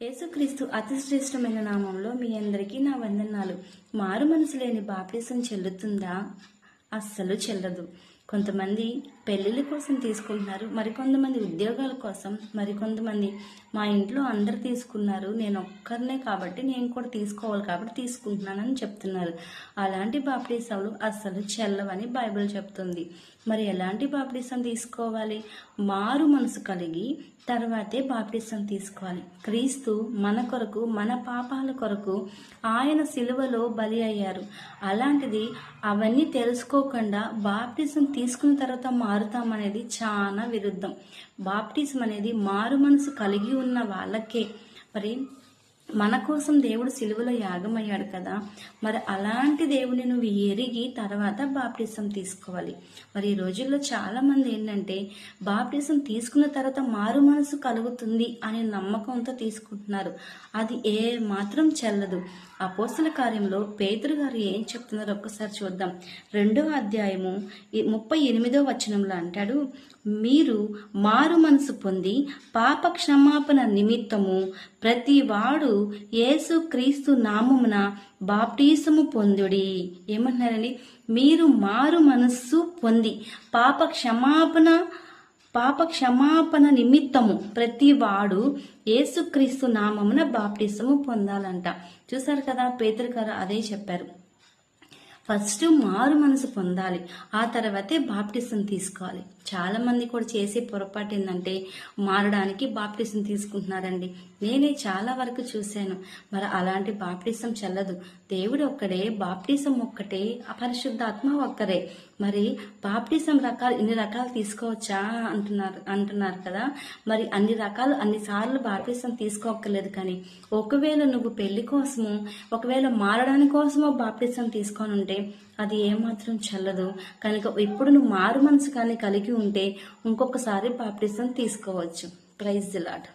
యేసుక్రీస్తు అతి శ్రేష్టమైన నామంలో మీ అందరికీ నా వందనాలు. మారు మనసు లేని బాప్టిజం చెల్లుతుందా? అస్సలు చెల్లదు. కొంతమంది పెళ్ళిళ్ళ కోసం తీసుకుంటున్నారు, మరికొంతమంది ఉద్యోగాల కోసం, మరికొంతమంది మా ఇంట్లో అందరు తీసుకున్నారు, నేను ఒక్కరినే కాబట్టి నేను కూడా తీసుకోవాలి కాబట్టి తీసుకుంటున్నానని చెప్తున్నారు. అలాంటి బాప్టిజాలు అస్సలు చెల్లవని బైబిల్ చెప్తుంది. మరి ఎలాంటి బాప్టిజం తీసుకోవాలి? మారు మనసు కలిగి తర్వాతే బాప్టిజం తీసుకోవాలి. క్రీస్తు మన కొరకు, మన పాపాల కొరకు ఆయన సిలువలో బలి అయ్యారు. అలాంటిది అవన్నీ తెలుసుకోకుండా బాప్టిజం తీసుకున్న తర్వాత మారుతామనేది చాలా విరుద్ధం. బాప్టిజం అనేది మారు మనసు కలిగి ఉన్న వాళ్ళకే. మరి మన కోసం దేవుడు సిలువలో యాగమయ్యాడు కదా, మరి అలాంటి దేవుని నువ్వు ఎరిగి తర్వాత బాప్టిజం తీసుకోవాలి. మరి ఈ రోజుల్లో చాలామంది ఏంటంటే బాప్టిజం తీసుకున్న తర్వాత మారు మనసు కలుగుతుంది అనే నమ్మకంతో తీసుకుంటున్నారు. అది ఏ మాత్రం చెల్లదు. అపోస్తల కార్యంలో పేతురు గారు ఏం చెప్తున్నారో ఒక్కసారి చూద్దాం. 2వ అధ్యాయము 38వ వచనంలో అంటాడు, మీరు మారు మనసు పొంది పాప క్షమాపణ నిమిత్తము ప్రతి వాడు యేసు క్రీస్తు నామమున బాప్టిజము పొందుడి. ఏమంటున్నారండి? మీరు మారు మనస్సు పొంది పాప క్షమాపణ నిమిత్తము ప్రతి వాడు యేసుక్రీస్తు నామమున బాప్టిజము పొందాలంట. చూసారు కదా, పేతురు గారు అదే చెప్పారు. ఫస్ట్ మారు మనసు పొందాలి, ఆ తర్వాతే బాప్టిజం తీసుకోవాలి. చాలా మంది కూడా చేసే పొరపాటు ఏంటంటే మారడానికి బాప్టిజం తీసుకుంటున్నారండి. నేనే చాలా వరకు చూశాను. మరి అలాంటి బాప్టిజం చెల్లదు. దేవుడు ఒక్కడే, బాప్టిజం ఒక్కటే, పరిశుద్ధాత్మ ఒక్కరే. మరి బాప్టిజం ఇన్ని రకాలు తీసుకోవచ్చా అంటున్నారు కదా. మరి అన్నిసార్లు బాప్టిజం తీసుకోక్కర్లేదు. కానీ ఒకవేళ నువ్వు పెళ్లి కోసము, ఒకవేళ మారడానికి కోసమో బాప్టిజం తీసుకొని ఉంటే అది ఏమాత్రం చెల్లదు. కనుక ఇప్పుడు నువ్వు మారు మనసు కానీ కలిగి ఉంటే ఇంకొకసారి బాప్టిజం తీసుకోవచ్చు. Praise the lord.